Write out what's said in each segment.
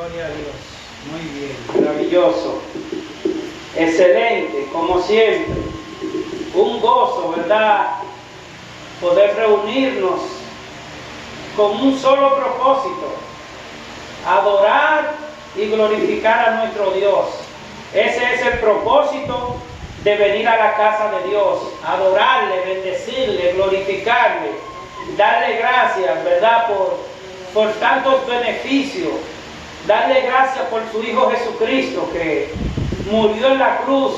Gloria a Dios. Muy bien. Maravilloso. Excelente, como siempre. Un gozo, ¿verdad? Poder reunirnos con un solo propósito: adorar y glorificar a nuestro Dios. Ese es el propósito de venir a la casa de Dios: adorarle, bendecirle, glorificarle, darle gracias, ¿verdad? Por tantos beneficios, darle gracias por su Hijo Jesucristo, que murió en la cruz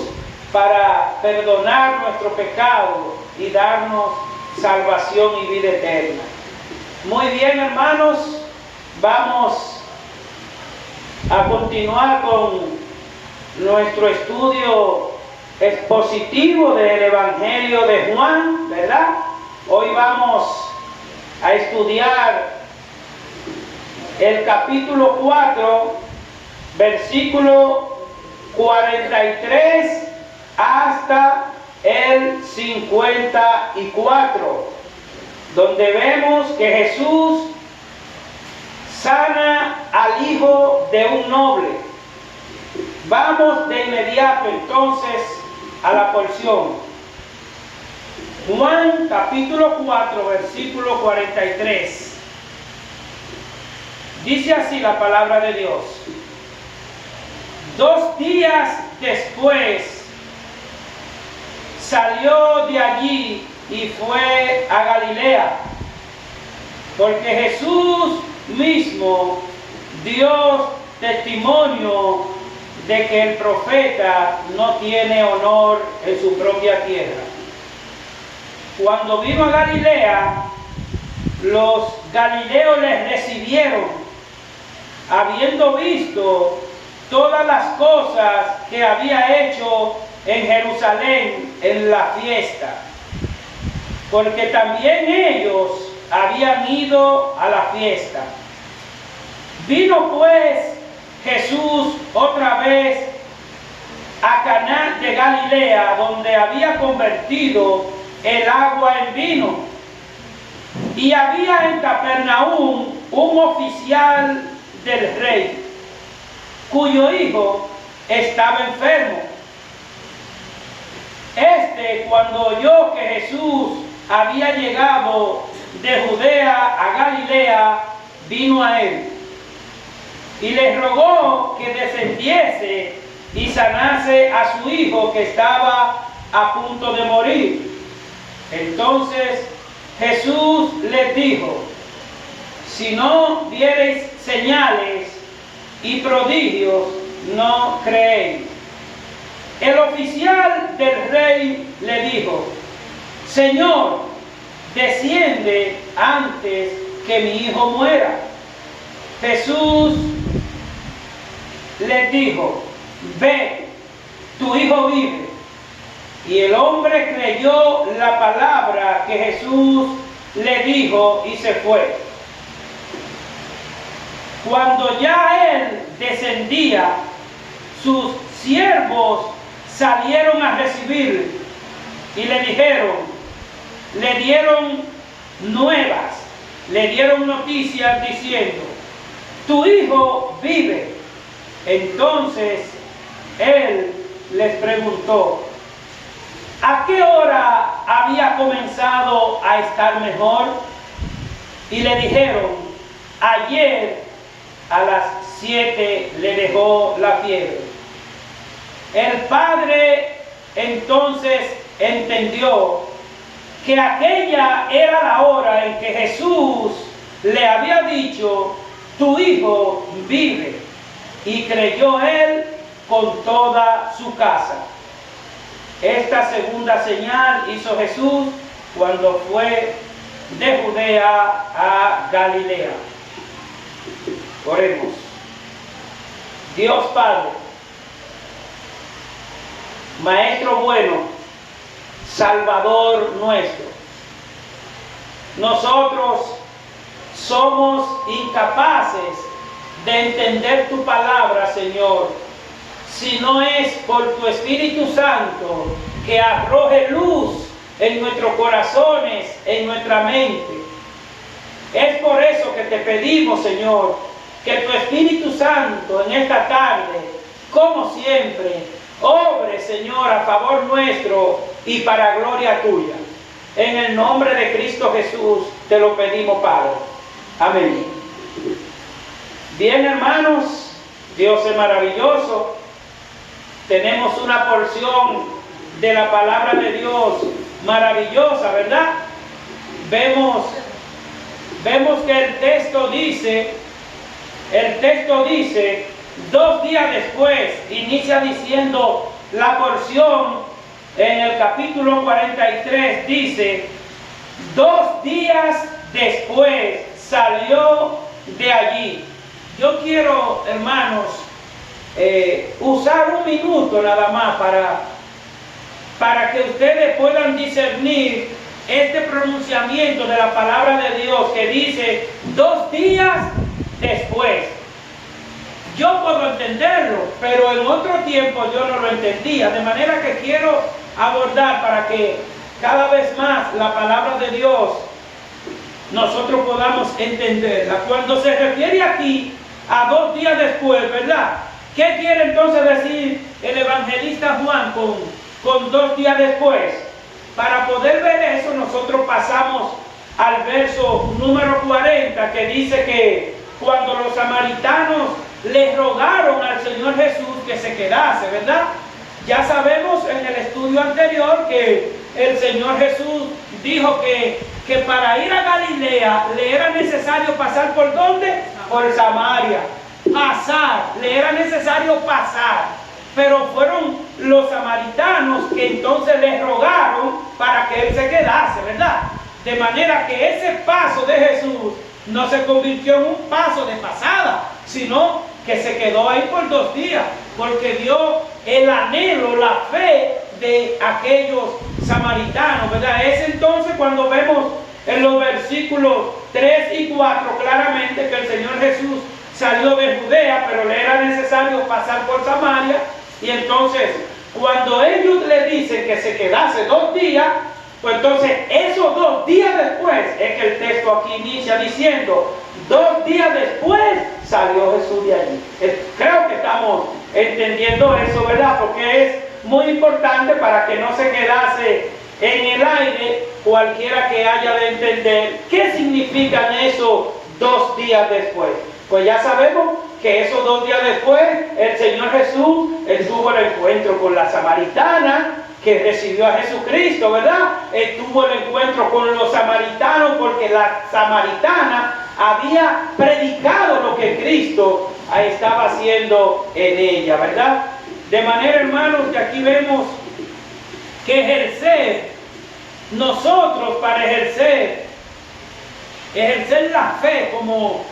para perdonar nuestro pecado y darnos salvación y vida eterna. Muy bien, hermanos, vamos a continuar con nuestro estudio expositivo del Evangelio de Juan, ¿verdad? Hoy vamos a estudiar el capítulo 4, versículo 43 hasta el 54, donde vemos que Jesús sana al hijo de un noble. Vamos de inmediato entonces a la porción. Juan capítulo 4, versículo 43. Dice así la palabra de Dios: 2 días después salió de allí y fue a Galilea, porque Jesús mismo dio testimonio de que el profeta no tiene honor en su propia tierra. Cuando vino a Galilea, los galileos les recibieron, habiendo visto todas las cosas que había hecho en Jerusalén en la fiesta, porque también ellos habían ido a la fiesta. Vino pues Jesús otra vez a Caná de Galilea, donde había convertido el agua en vino. Y había en Capernaum un oficial del rey, cuyo hijo estaba enfermo. Cuando oyó que Jesús había llegado de Judea a Galilea, vino a él y le rogó que descendiese y sanase a su hijo, que estaba a punto de morir. Entonces Jesús les dijo: si no viereis señales y prodigios, no creéis. El oficial del rey le dijo: Señor, desciende antes que mi hijo muera. Jesús le dijo: ve, tu hijo vive. Y el hombre creyó la palabra que Jesús le dijo y se fue. Cuando ya él descendía, sus siervos salieron a recibirle y le dieron nuevas, le dieron noticias diciendo: tu hijo vive. Entonces él les preguntó: ¿a qué hora había comenzado a estar mejor? Y le dijeron: ayer a las 7 le dejó la fiebre. El padre entonces entendió que aquella era la hora en que Jesús le había dicho: tu hijo vive. Y creyó él con toda su casa. Esta segunda señal hizo Jesús cuando fue de Judea a Galilea. Oremos. Dios Padre, Maestro bueno, Salvador nuestro, nosotros somos incapaces de entender tu palabra, Señor, si no es por tu Espíritu Santo que arroje luz en nuestros corazones, en nuestra mente. Es por eso que te pedimos, Señor, que tu Espíritu Santo en esta tarde, como siempre, obre, Señor, a favor nuestro y para gloria tuya. En el nombre de Cristo Jesús te lo pedimos, Padre. Amén. Bien, hermanos, Dios es maravilloso. Tenemos una porción de la palabra de Dios maravillosa, ¿verdad? Vemos que el texto dice, 2 días después, inicia diciendo la porción en el capítulo 43, dice, 2 días después salió de allí. Yo quiero, hermanos, usar un minuto nada más para que ustedes puedan discernir este pronunciamiento de la palabra de Dios que dice 2 días después. Yo puedo entenderlo, pero en otro tiempo yo no lo entendía, de manera que quiero abordar para que cada vez más la palabra de Dios nosotros podamos entenderla. Cuando se refiere aquí a 2 días después, ¿verdad? ¿Qué quiere entonces decir el evangelista Juan con 2 días después? Para poder ver eso, nosotros pasamos al verso número 40, que dice que cuando los samaritanos le rogaron al Señor Jesús que se quedase, ¿verdad? Ya sabemos en el estudio anterior que el Señor Jesús dijo que para ir a Galilea le era necesario pasar ¿por dónde? Por Samaria. Pasar, le era necesario pasar. Pero fueron los samaritanos que entonces le rogaron para que él se quedase, ¿verdad? De manera que ese paso de Jesús no se convirtió en un paso de pasada, sino que se quedó ahí por 2 días, porque vio el anhelo, la fe de aquellos samaritanos, ¿verdad? Es entonces cuando vemos en los versículos 3 y 4 claramente que el Señor Jesús salió de Judea, pero le era necesario pasar por Samaria. Y entonces, cuando ellos le dicen que se quedase 2 días, pues entonces esos 2 días después, es que el texto aquí inicia diciendo, 2 días después salió Jesús de allí. Creo que estamos entendiendo eso, ¿verdad? Porque es muy importante para que no se quedase en el aire cualquiera que haya de entender qué significan esos 2 días después. Pues ya sabemos que esos 2 días después el Señor Jesús tuvo el encuentro con la samaritana que recibió a Jesucristo, ¿verdad? Tuvo el encuentro con los samaritanos porque la samaritana había predicado lo que Cristo estaba haciendo en ella, ¿verdad? De manera, hermanos, que aquí vemos que nosotros para ejercer la fe como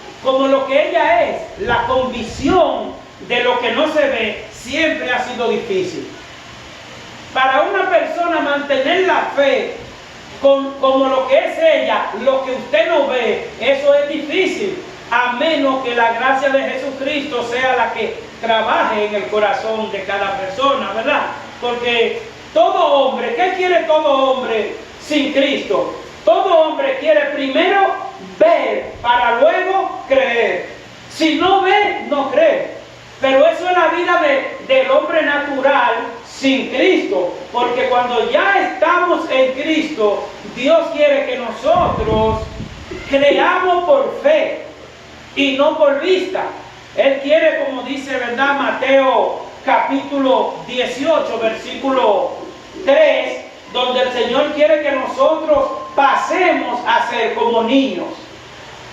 lo que ella es, la convicción de lo que no se ve, siempre ha sido difícil. Para una persona mantener la fe como lo que es ella, lo que usted no ve, eso es difícil, a menos que la gracia de Jesucristo sea la que trabaje en el corazón de cada persona, ¿verdad? Porque todo hombre, ¿qué quiere todo hombre sin Cristo? Todo hombre quiere primero ver para luego creer. Si no ve, no cree. Pero eso es la vida del hombre natural sin Cristo. Porque cuando ya estamos en Cristo, Dios quiere que nosotros creamos por fe y no por vista. Él quiere, como dice, ¿verdad? Mateo capítulo 18, versículo 3, donde el Señor quiere que nosotros pasemos a ser como niños.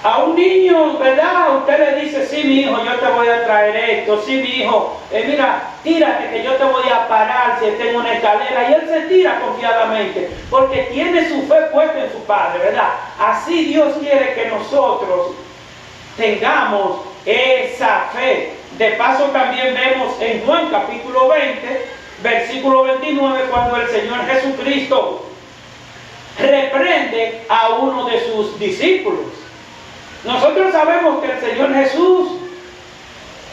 A un niño, ¿verdad? Usted le dice, sí, mi hijo, yo te voy a traer esto. Sí, mi hijo, mira, tírate que yo te voy a parar si tengo una escalera. Y él se tira confiadamente porque tiene su fe puesta en su Padre, ¿verdad? Así Dios quiere que nosotros tengamos esa fe. De paso también vemos en Juan capítulo 20, versículo 29, cuando el Señor Jesucristo reprende a uno de sus discípulos. Nosotros sabemos que el Señor Jesús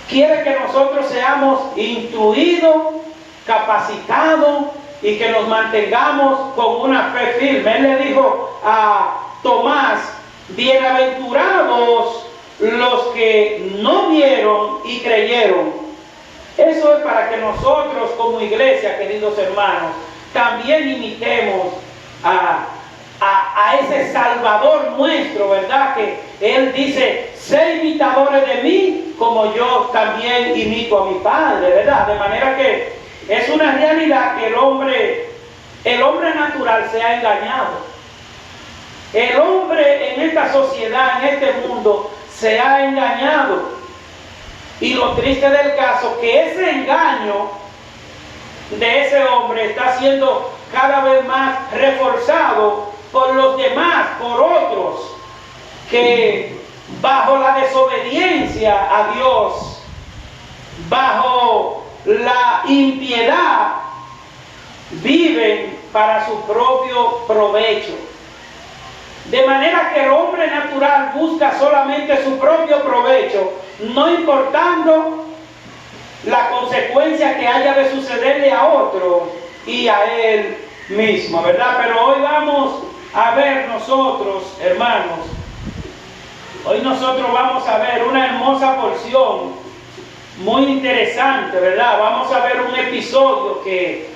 quiere que nosotros seamos instruidos, capacitados y que nos mantengamos con una fe firme. Él le dijo a Tomás, bienaventurados los que no vieron y creyeron. Eso es para que nosotros como iglesia, queridos hermanos, también imitemos a ese Salvador nuestro, ¿verdad? Que Él dice, sé imitadores de mí, como yo también imito a mi Padre, ¿verdad? De manera que es una realidad que el hombre natural se ha engañado. El hombre en esta sociedad, en este mundo, se ha engañado. Y lo triste del caso, que ese engaño de ese hombre está siendo cada vez más reforzado por los demás, por otros, que bajo la desobediencia a Dios, bajo la impiedad, viven para su propio provecho. De manera que el hombre natural busca solamente su propio provecho, no importando la consecuencia que haya de sucederle a otro y a él mismo, ¿verdad? Pero hoy vamos a ver nosotros, hermanos, hoy nosotros vamos a ver una hermosa porción muy interesante, ¿verdad? Vamos a ver un episodio que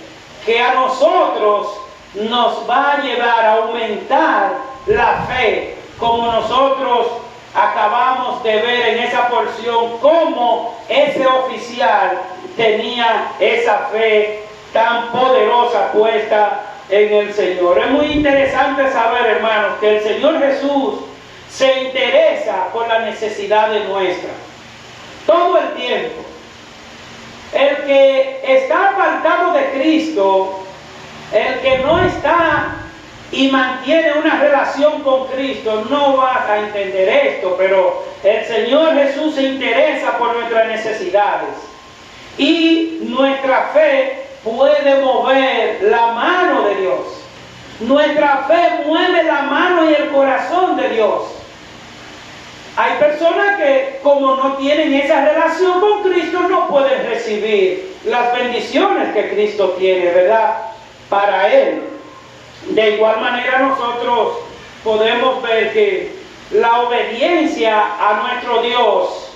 a nosotros nos va a llevar a aumentar la fe, como nosotros acabamos de ver en esa porción, cómo ese oficial tenía esa fe tan poderosa puesta en el Señor. Es muy interesante saber, hermanos, que el Señor Jesús se interesa por las necesidades nuestras todo el tiempo. El que está apartado de Cristo, el que no está y mantiene una relación con Cristo, no vas a entender esto, pero el Señor Jesús se interesa por nuestras necesidades y nuestra fe puede mover la mano de Dios. Nuestra fe mueve la mano y el corazón de Dios. Hay personas que, como no tienen esa relación con Cristo, no pueden recibir las bendiciones que Cristo tiene, ¿verdad?, para él. De igual manera nosotros podemos ver que la obediencia a nuestro Dios,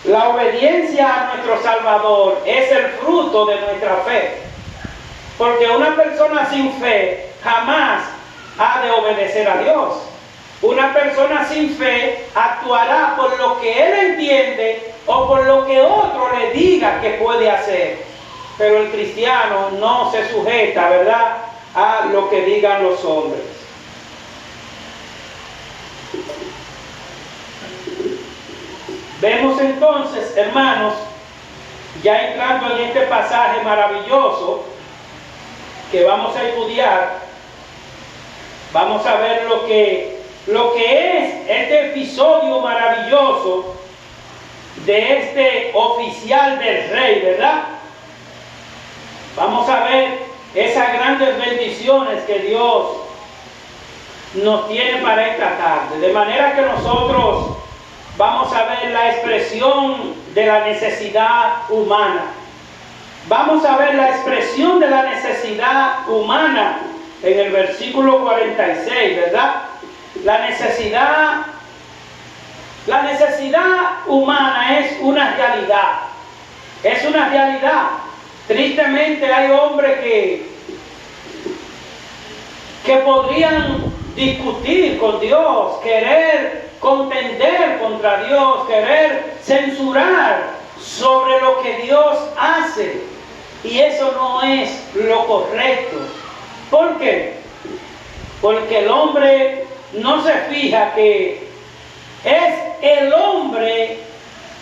la obediencia a nuestro Salvador es el fruto de nuestra fe. Porque una persona sin fe jamás ha de obedecer a Dios. Una persona sin fe actuará por lo que él entiende o por lo que otro le diga que puede hacer. Pero el cristiano no se sujeta, ¿verdad?, a lo que digan los hombres. Vemos entonces, hermanos, ya entrando en este pasaje maravilloso que vamos a estudiar, vamos a ver lo que es este episodio maravilloso de este oficial del rey, ¿verdad? Vamos a ver esas grandes bendiciones que Dios nos tiene para esta tarde. De manera que nosotros vamos a ver la expresión de la necesidad humana. Vamos a ver la expresión de la necesidad humana en el versículo 46, ¿verdad? La necesidad humana es una realidad. Es una realidad. Tristemente hay hombres que podrían discutir con Dios, querer contender contra Dios, querer censurar sobre lo que Dios hace. Y eso no es lo correcto. ¿Por qué? Porque el hombre no se fija que es el hombre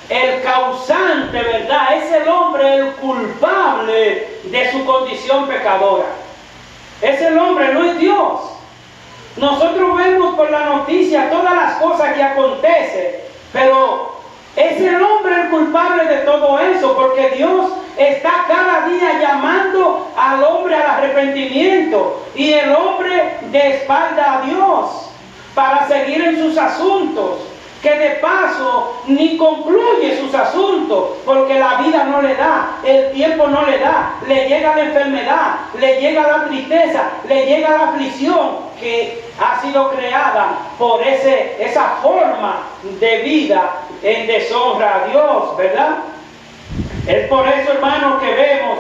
el causante, ¿verdad? Es el hombre el culpable de su condición pecadora. Es el hombre, no es Dios. Nosotros vemos por la noticia todas las cosas que acontecen, pero es el hombre el culpable de todo eso, porque Dios está cada día llamando al hombre al arrepentimiento y el hombre de espalda a Dios para seguir en sus asuntos, que de paso ni concluye sus asuntos, porque la vida no le da, el tiempo no le da, le llega la enfermedad, le llega la tristeza, le llega la aflicción, que ha sido creada por esa forma de vida en deshonra a Dios, ¿verdad? Es por eso, hermanos, que vemos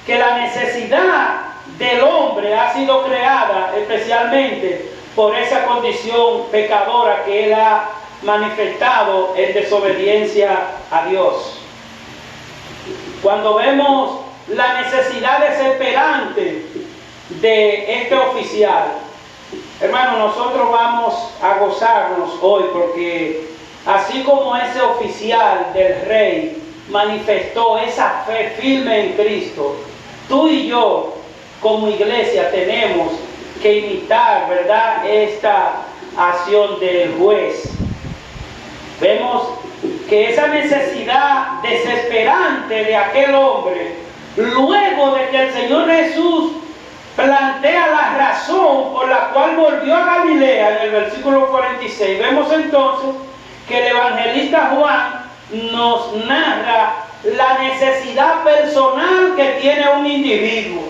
que la necesidad del hombre ha sido creada especialmente por esa condición pecadora que él ha manifestado en desobediencia a Dios. Cuando vemos la necesidad desesperante de este oficial, hermano, nosotros vamos a gozarnos hoy, porque así como ese oficial del rey manifestó esa fe firme en Cristo, tú y yo como iglesia tenemos que imitar, ¿verdad?, esta acción del juez. Vemos que esa necesidad desesperante de aquel hombre, luego de que el Señor Jesús plantea la razón por la cual volvió a Galilea en el versículo 46, vemos entonces que el evangelista Juan nos narra la necesidad personal que tiene un individuo.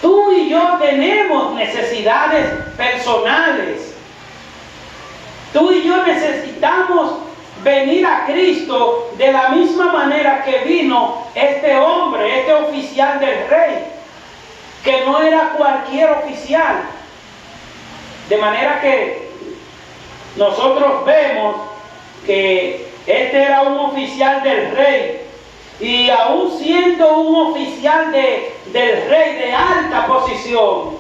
Tú y yo tenemos necesidades personales. Tú y yo necesitamos venir a Cristo de la misma manera que vino este hombre, este oficial del rey, que no era cualquier oficial. De manera que nosotros vemos que este era un oficial del rey, y aún siendo un oficial del rey de alta posición,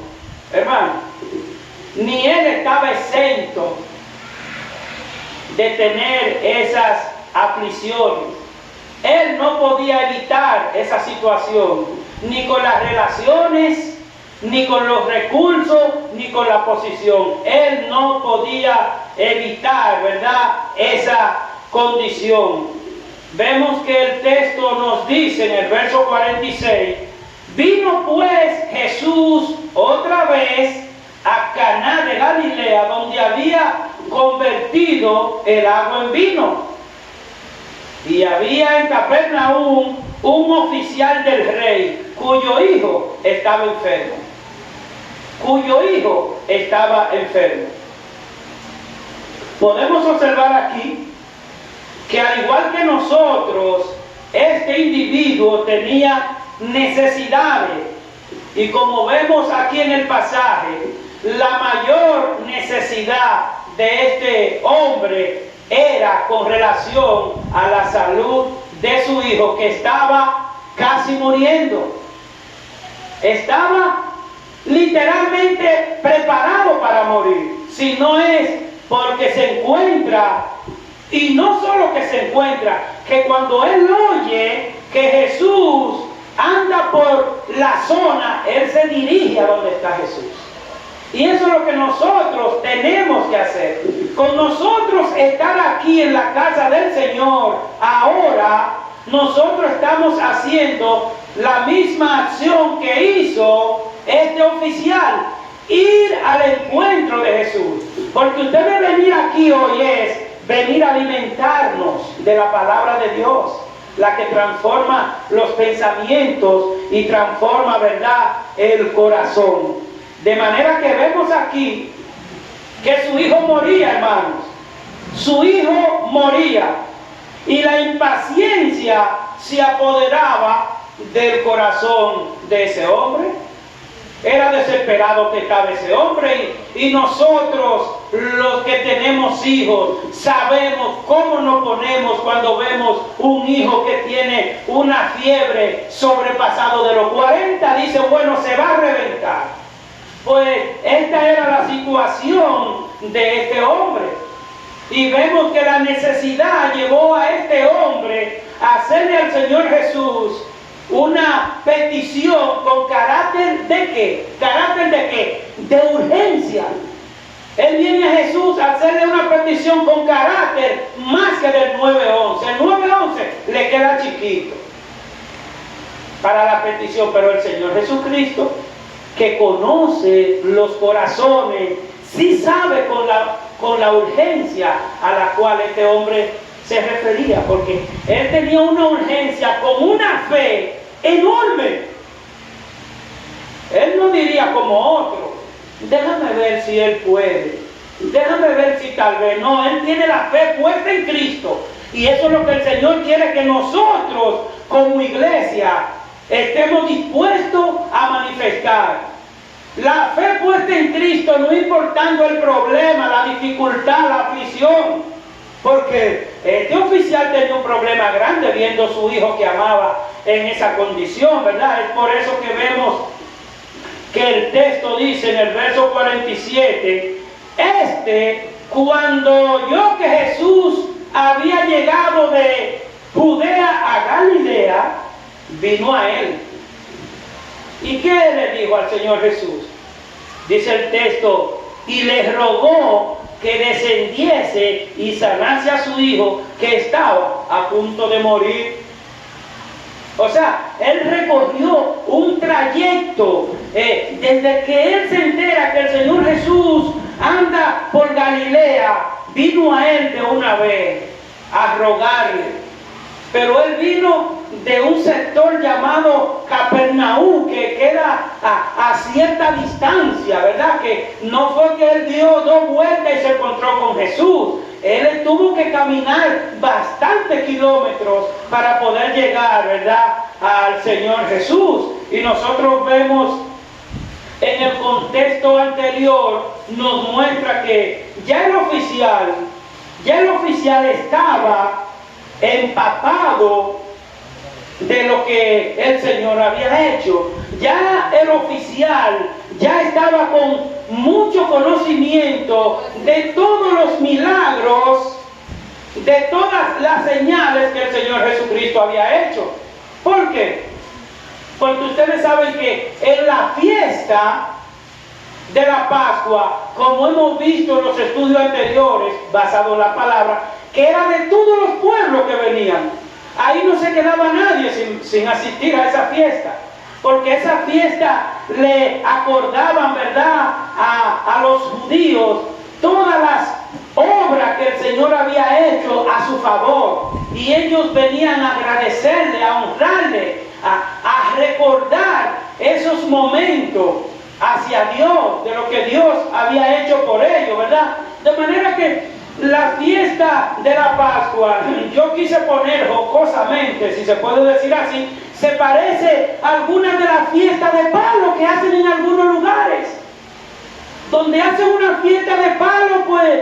hermano, ni él estaba exento de tener esas aflicciones. Él no podía evitar esa situación, ni con las relaciones, ni con los recursos, ni con la posición. Él no podía evitar, ¿verdad?, esa condición. Vemos que el texto nos dice en el verso 46, vino pues Jesús otra vez a Caná de Galilea, donde había convertido el agua en vino. Y había en Capernaum un oficial del rey, cuyo hijo estaba enfermo. Podemos observar aquí que al igual que nosotros, este individuo tenía necesidades. Y como vemos aquí en el pasaje, la mayor necesidad de este hombre era con relación a la salud de su hijo, que estaba casi muriendo. Estaba literalmente preparado para morir, si no es porque se encuentra, y no solo que se encuentra, que cuando él oye que Jesús anda por la zona, él se dirige a donde está Jesús. Y eso es lo que nosotros tenemos que hacer. Con nosotros estar aquí en la casa del Señor ahora, nosotros estamos haciendo la misma acción que hizo este oficial: ir al encuentro de Jesús. Porque usted debe venir aquí hoy es venir a alimentarnos de la palabra de Dios, la que transforma los pensamientos y transforma, ¿verdad?, el corazón. De manera que vemos aquí que su hijo moría, hermanos. Su hijo moría. Y la impaciencia se apoderaba del corazón de ese hombre. Era desesperado que estaba ese hombre, y nosotros, los que tenemos hijos, sabemos cómo nos ponemos cuando vemos un hijo que tiene una fiebre sobrepasado de los 40. Dice, bueno, se va a reventar. Pues esta era la situación de este hombre. Y vemos que la necesidad llevó a este hombre a hacerle al Señor Jesús una petición con carácter de ¿qué? ¿Carácter de qué? De urgencia. Él viene a Jesús a hacerle una petición con carácter más que del 9:11. El 9:11 le queda chiquito para la petición, pero el Señor Jesucristo, que conoce los corazones, sí sabe con la urgencia a la cual este hombre se refería, porque él tenía una urgencia con una fe enorme. Él no diría como otro, déjame ver si él puede, déjame ver si tal vez. No, él tiene la fe puesta en Cristo. Y eso es lo que el Señor quiere, que nosotros como iglesia estemos dispuestos a manifestar. La fe puesta en Cristo, no importando el problema, la dificultad, la aflicción. Porque este oficial tenía un problema grande viendo a su hijo que amaba en esa condición, ¿verdad? Es por eso que vemos que el texto dice en el verso 47, cuando oyó que Jesús había llegado de Judea a Galilea, vino a él. ¿Y qué le dijo al Señor Jesús? Dice el texto, y le rogó que descendiese y sanase a su hijo que estaba a punto de morir. O sea, él recorrió un trayecto desde que él se entera que el Señor Jesús anda por Galilea, vino a él de una vez a rogarle. Pero él vino de un sector llamado Capernaum, que queda a cierta distancia, ¿verdad? Que no fue que él dio 2 vueltas y se encontró con Jesús. Él tuvo que caminar bastantes kilómetros para poder llegar, ¿verdad?, al Señor Jesús. Y nosotros vemos en el contexto anterior, nos muestra que ya el oficial estaba empapado de lo que el Señor había hecho. Ya el oficial ya estaba con mucho conocimiento de todos los milagros, de todas las señales que el Señor Jesucristo había hecho. ¿Por qué? Porque ustedes saben que en la fiesta de la Pascua, como hemos visto en los estudios anteriores, basado en la palabra, que era de todos los pueblos que venían. Ahí no se quedaba nadie sin asistir a esa fiesta, porque esa fiesta le acordaban, ¿verdad?, a los judíos todas las obras que el Señor había hecho a su favor, y ellos venían a agradecerle, a honrarle, a recordar esos momentos hacia Dios, de lo que Dios había hecho por ellos, ¿verdad? De manera que la fiesta de la Pascua, yo quise poner jocosamente, si se puede decir así, se parece a algunas de las fiestas de palo que hacen en algunos lugares. Donde hacen una fiesta de palo, pues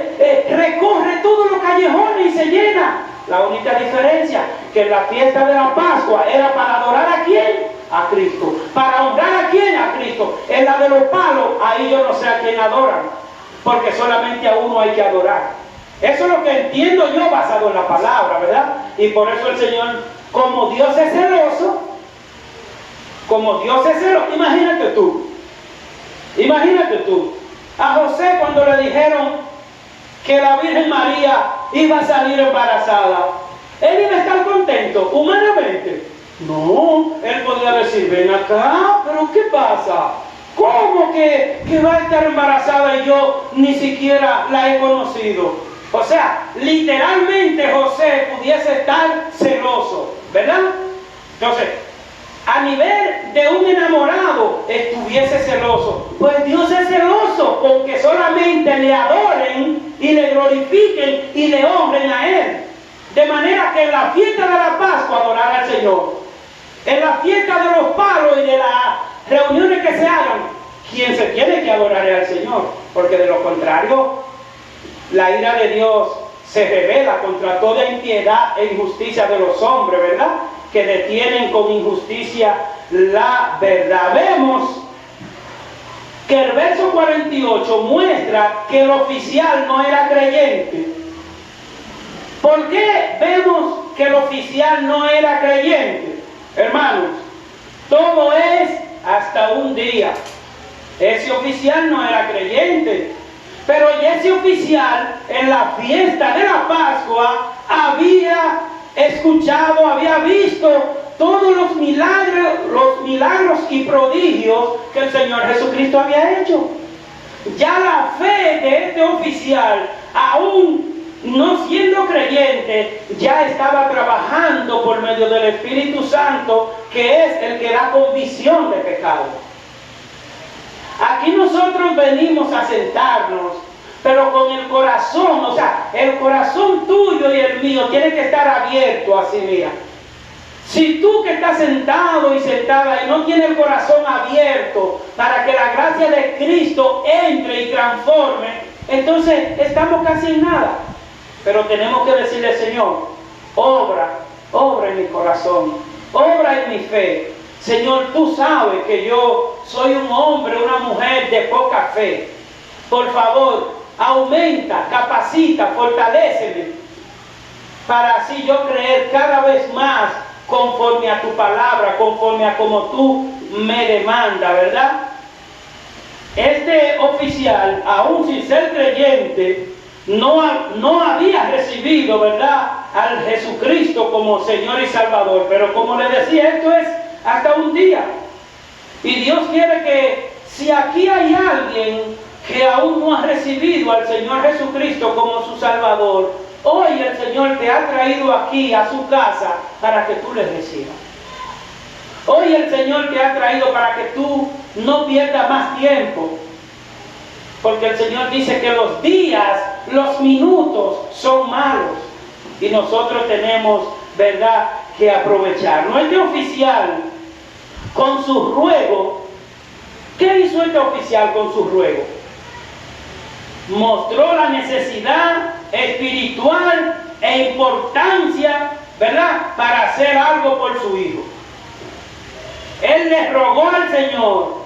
recorre todos los callejones y se llena. La única diferencia, que la fiesta de la Pascua era para adorar ¿a quién? A Cristo. ¿Para honrar a quién? A Cristo. En la de los palos, ahí yo no sé a quién adoran, porque solamente a uno hay que adorar. Eso es lo que entiendo yo basado en la palabra, ¿verdad? Y por eso el Señor, como Dios es celoso, imagínate tú, a José cuando le dijeron que la Virgen María iba a salir embarazada, él iba a estar contento humanamente. No, él podía decir, ven acá, pero ¿qué pasa? ¿Cómo que va a estar embarazada y yo ni siquiera la he conocido? O sea, literalmente José pudiese estar celoso, ¿verdad? Entonces, a nivel de un enamorado estuviese celoso. Pues Dios es celoso porque solamente le adoren y le glorifiquen y le honren a Él. De manera que en la fiesta de la Pascua adorar al Señor, en la fiesta de los palos y de las reuniones que se hagan, quien se tiene que adorar es al Señor, porque de lo contrario la ira de Dios se revela contra toda impiedad e injusticia de los hombres, ¿verdad?, que detienen con injusticia la verdad. Vemos que el verso 48 muestra que el oficial no era creyente. ¿Por qué vemos que el oficial no era creyente? Hermanos, todo es hasta un día. Ese oficial no era creyente, pero ese oficial en la fiesta de la Pascua había escuchado, había visto todos los milagros y prodigios que el Señor Jesucristo había hecho. Ya la fe de este oficial, aún no siendo creyente, ya estaba trabajando por medio del Espíritu Santo, que es el que da convicción de pecado. Aquí nosotros venimos a sentarnos, pero con el corazón, o sea, el corazón tuyo y el mío tiene que estar abierto así, mira. Si tú que estás sentado y sentada y no tienes el corazón abierto para que la gracia de Cristo entre y transforme, entonces estamos casi en nada. Pero tenemos que decirle, Señor, obra en mi corazón, obra en mi fe. Señor, tú sabes que yo soy un hombre, una mujer de poca fe. Por favor, aumenta, capacita, fortaléceme, para así yo creer cada vez más conforme a tu palabra, conforme a como tú me demandas, ¿verdad? Este oficial, aún sin ser creyente, no había recibido, ¿verdad?, al Jesucristo como Señor y Salvador. Pero como le decía, esto es hasta un día. Y Dios quiere que si aquí hay alguien que aún no ha recibido al Señor Jesucristo como su Salvador, hoy el Señor te ha traído aquí a su casa para que tú le recibas. Hoy el Señor te ha traído para que tú no pierdas más tiempo. Porque el Señor dice que los días, los minutos son malos. Y nosotros tenemos, ¿verdad?, que aprovechar. No este oficial con su ruego. ¿Qué hizo este oficial con su ruego? Mostró la necesidad espiritual e importancia, ¿verdad?, para hacer algo por su hijo. Él le rogó al Señor.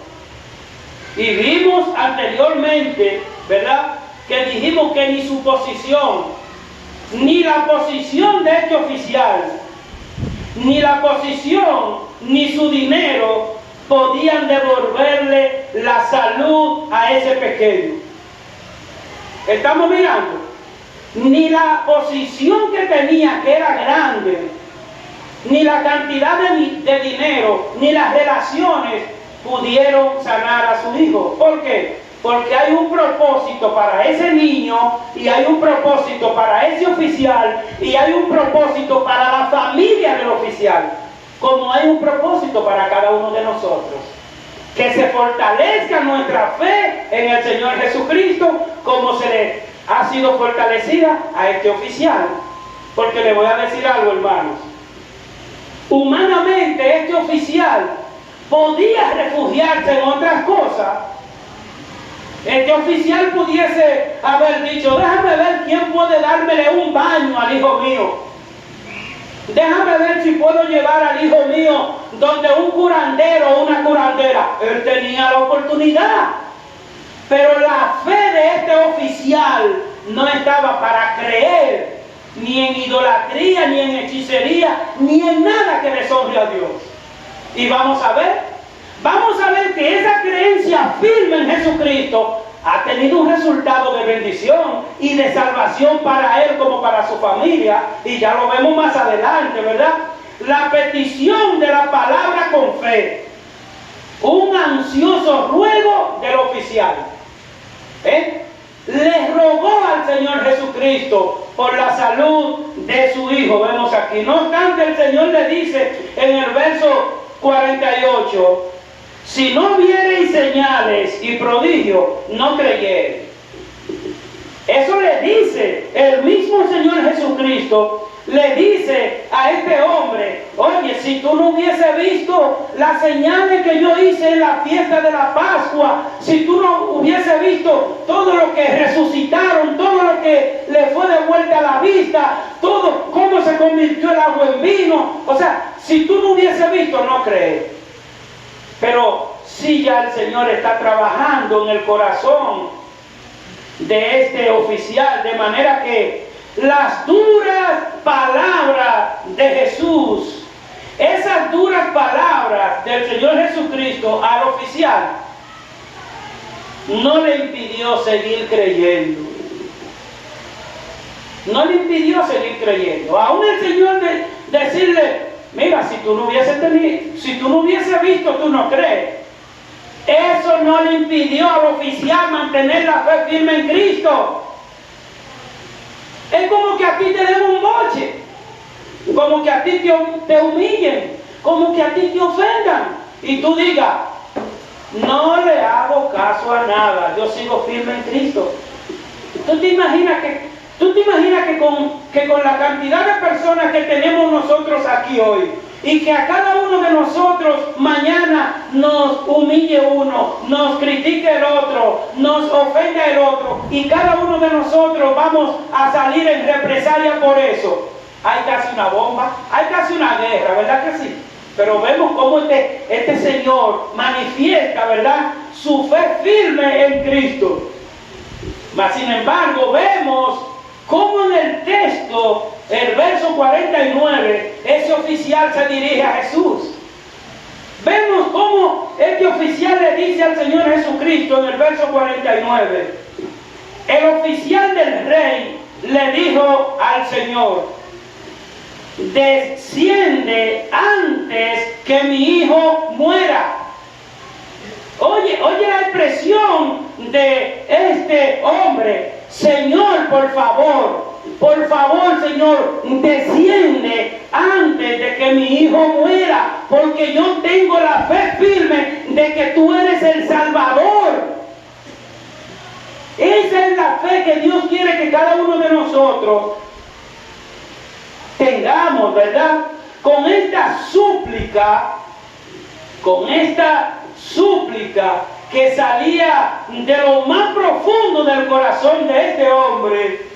Y vimos anteriormente, ¿verdad?, que dijimos que ni su posición, ni la posición de este oficial, ni la posición, ni su dinero podían devolverle la salud a ese pequeño. Estamos mirando. Ni la posición que tenía, que era grande, ni la cantidad de dinero, ni las relaciones pudieron sanar a su hijo. ¿Por qué? Porque hay un propósito para ese niño, y hay un propósito para ese oficial, y hay un propósito para la familia del oficial, como hay un propósito para cada uno de nosotros. Que se fortalezca nuestra fe en el Señor Jesucristo, como se le ha sido fortalecida a este oficial. Porque le voy a decir algo, hermanos. Humanamente, este oficial podía refugiarse en otras cosas. Este oficial pudiese haber dicho: déjame ver quién puede dármele un baño al hijo mío. Déjame ver si puedo llevar al hijo mío donde un curandero o una curandera. Él tenía la oportunidad. Pero la fe de este oficial no estaba para creer ni en idolatría, ni en hechicería, ni en nada que deshonre a Dios. Y vamos a ver que esa creencia firme en Jesucristo ha tenido un resultado de bendición y de salvación para él como para su familia, y ya lo vemos más adelante, ¿verdad? La petición de la palabra con fe, un ansioso ruego del oficial, le rogó al Señor Jesucristo por la salud de su hijo. Vemos aquí. No obstante, el Señor le dice en el verso 48: si no viereis señales y prodigios, no creyereis. Eso le dice el mismo Señor Jesucristo. Le dice a este hombre: oye, si tú no hubiese visto las señales que yo hice en la fiesta de la Pascua, si tú no hubiese visto todo lo que resucitaron, todo lo que le fue de vuelta a la vista, todo cómo se convirtió el agua en vino, o sea, si tú no hubiese visto, no crees. Pero si ya el Señor está trabajando en el corazón de este oficial, de manera que las duras palabras de Jesús, esas duras palabras del Señor Jesucristo al oficial, no le impidió seguir creyendo. No le impidió seguir creyendo. Aún el Señor decirle: mira, si tú no hubiese visto, tú no crees. Eso no le impidió al oficial mantener la fe firme en Cristo. Es como que a ti te den un boche, como que a ti te humillen, como que a ti te ofendan, y tú digas: no le hago caso a nada, yo sigo firme en Cristo. ¿Tú te imaginas que con la cantidad de personas que tenemos nosotros aquí hoy, y que a cada uno de nosotros mañana nos humille uno, nos critique el otro, nos ofenda el otro, y cada uno de nosotros vamos a salir en represalia por eso? Hay casi una bomba, hay casi una guerra, ¿verdad que sí? Pero vemos cómo este Señor manifiesta, ¿verdad?, su fe firme en Cristo. Mas sin embargo, vemos cómo en el texto, el verso 49, ese oficial se dirige a Jesús. Vemos cómo este oficial le dice al Señor Jesucristo en el verso 49. El oficial del rey le dijo al Señor: desciende antes que mi hijo muera. Oye la expresión de este hombre: Señor, por favor, Señor, desciende antes de que mi hijo muera, porque yo tengo la fe firme de que tú eres el Salvador. Esa es la fe que Dios quiere que cada uno de nosotros tengamos, ¿verdad? Con esta súplica que salía de lo más profundo del corazón de este hombre,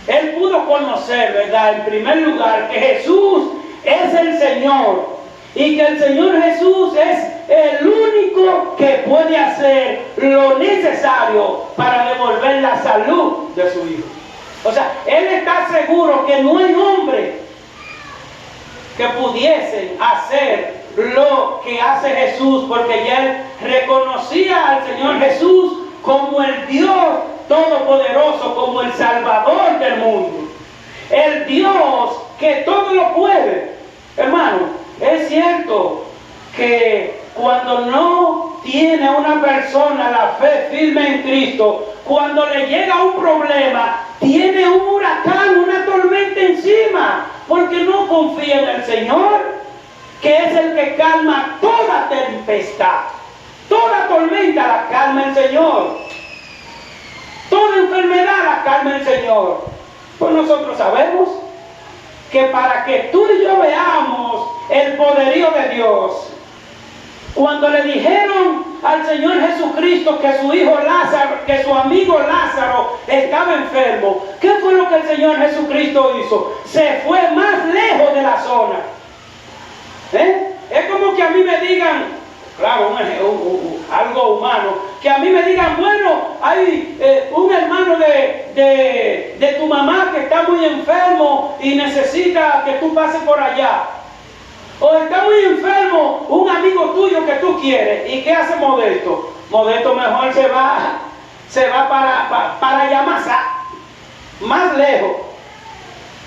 él pudo conocer, ¿verdad?, en primer lugar, que Jesús es el Señor, y que el Señor Jesús es el único que puede hacer lo necesario para devolver la salud de su hijo. O sea, él está seguro que no hay hombre que pudiesen hacer lo que hace Jesús, porque ya él reconocía al Señor Jesús como el Dios Todopoderoso, como el Salvador del mundo, el Dios que todo lo puede. Hermano, es cierto que cuando no tiene una persona la fe firme en Cristo, cuando le llega un problema, tiene un huracán, una tormenta encima, porque no confía en el Señor, que es el que calma toda tempestad. Toda tormenta la calma el Señor. Toda enfermedad la calma el Señor. Pues nosotros sabemos que para que tú y yo veamos el poderío de Dios, cuando le dijeron al Señor Jesucristo que su hijo Lázaro, que su amigo Lázaro estaba enfermo, ¿qué fue lo que el Señor Jesucristo hizo? Se fue más lejos de la zona. Es como que a mí me digan, claro, algo humano, que a mí me digan: bueno, hay un hermano de tu mamá que está muy enfermo y necesita que tú pases por allá. O está muy enfermo un amigo tuyo que tú quieres. ¿Y qué hace Modesto? Modesto mejor se va para Yamazá, más lejos.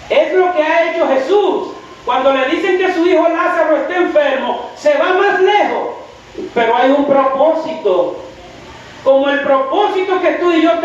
Es lo que ha hecho Jesús. Cuando le dicen que su hijo Lázaro está enfermo, se va más lejos. Pero hay un propósito. Como el propósito que tú y yo tenemos.